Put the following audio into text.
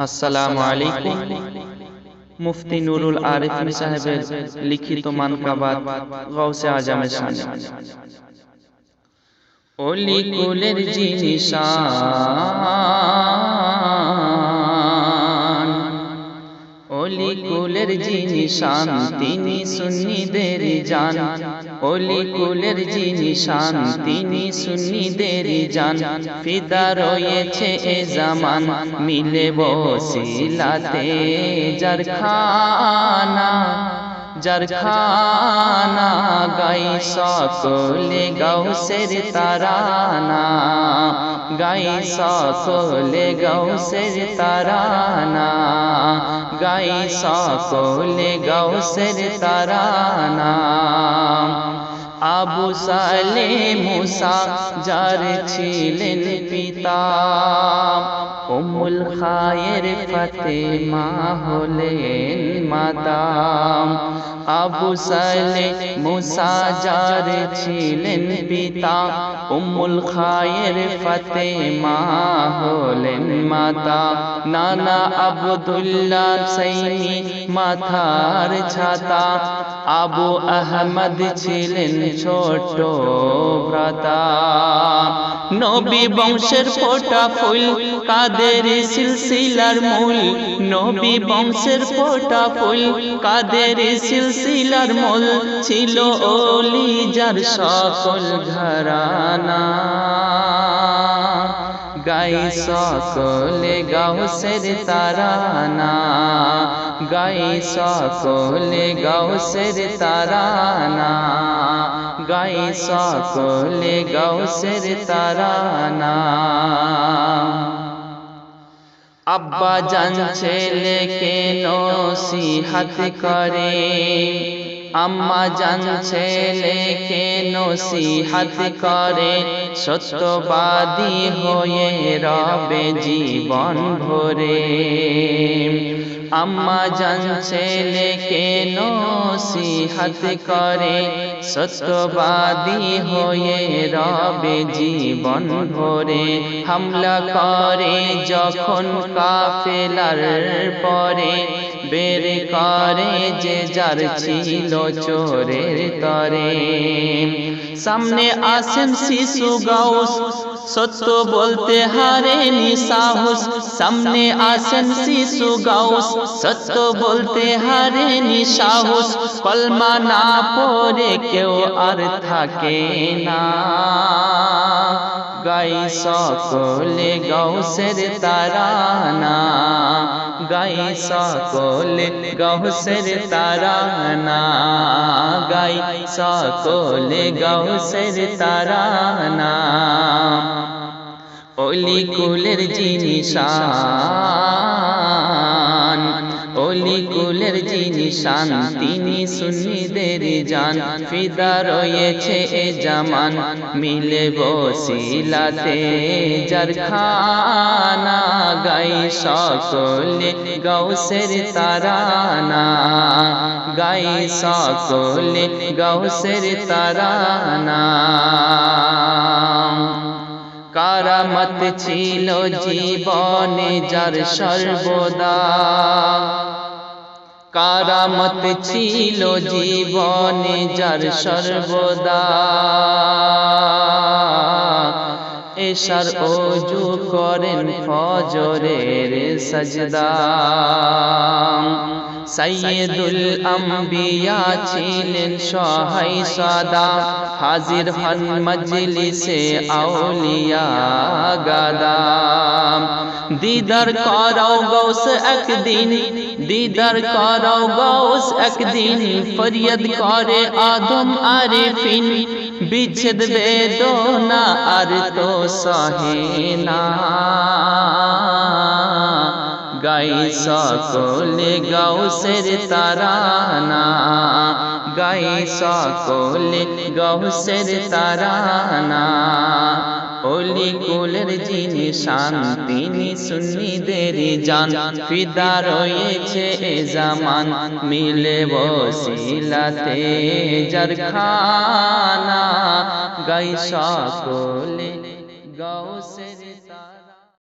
আসসালামু আলাইকুম। মুফতি নুরুল আরেফিন সাহেবের লিখিত মানকাবাত গাউসে আজমের শানে। ওলি কুলের যিনি শান, ওলি কুলের যিনি শান, তিনি সুন্নিদের জান। ওলি কুলের যিনি শান, তিনি সুন্নিদের জান। ফিদা রয়েছে এ জামান, মিলে বসিলাতে জারখানা, জারখানা। গাই সকলে গাউসের তারানা, গাই সকলে গাউসের তারানা, গাই সকলে গাউসের তারানা। আবু সালে মুসা যার ছিলেন পিতা, উম্মুল খায়ের ফাতেমা হলেন মাতা। আবু সালে মুসা যার ছিলেন পিতা, উম্মুল খায়ের ফাতেমা হলেন মাতা। নানা আব্দুল্লাহ সাইনি মাথার ছাতা, আবু আহমদ ছিলেন ছোট ভ্রাতা। নবী বংশের ফোটা ফুল, কাদের সিলসিলার মূল। নবী বংশের ফোটা ফুল, কাদের সিলসিলার মূল। ছিল ওলি যার সকল ঘরানা, গাই সকলে গাউসের তারানা, গাই সকলে গাউসের তারানা, গাই সকলে গাউসের তারানা। আব্বা জান ছেলেকে নসিহত করে, আম্মা জান ছেলেকে নসিহত করে। সত্যবাদী হয়ে রবে জীবন ভরে, আম্মা জান ছেলেকে নসিহত করে। সত্যবাদী হয়ে রবে জীবন ভরে। হামলা করে যখন কাফেলার পরে, বের করে যে যার ছিল চোরের তরে। সামনে আসেন শিশু গাউস, সত্য বলতে হারেনি সাহস। সামনে আসেন শিশু গাউস, সত্য বলতে হারেনি সাহস। কলমা না পড়ে কেউ আর থাকে না, গাই সকলে গাউসের তারানা, গাই সকলে গাউসের তারানা, গাই সকলে গাউসের তারানা। ওলি কুলের যিনি শান, ওলি কুলের যিনি শান, তিনি সুন্নিদের জান। ফিদা রয়েছে এ জামান, মিলে বসিলাতে জারখানা। গাই সকলে গাউসের তারানা, গাই সকলে গাউসের তারানা। কারামত ছিল জীবনে যার সর্বদা, কারামত ছিল জীবনে যার সর্বদা। এশার ওযু করেন ফজরের সাজদা। সাইয়্যিদুল আম্বিয়া ছিলেন সহায় সদা, হাজির হন মজলিসে আউলিয়া গাদা। দিদার করাও গাউস একদিন, দিদার করাও গাউস একদিন। ফরিয়াদ করে আদম আরেফিন, বিচ্ছেদ বেদনা আর তো সহে না। গাই সকলে গাউসের তারানা, গাই সকলে গাউসের তারানা। ওলি কুলের যিনি শান, তিনি সুন্নিদের জান। ফিদা রয়েছে এ জামান, মিলে বসিলাতে জারখানা। গাই সকলে গাউসের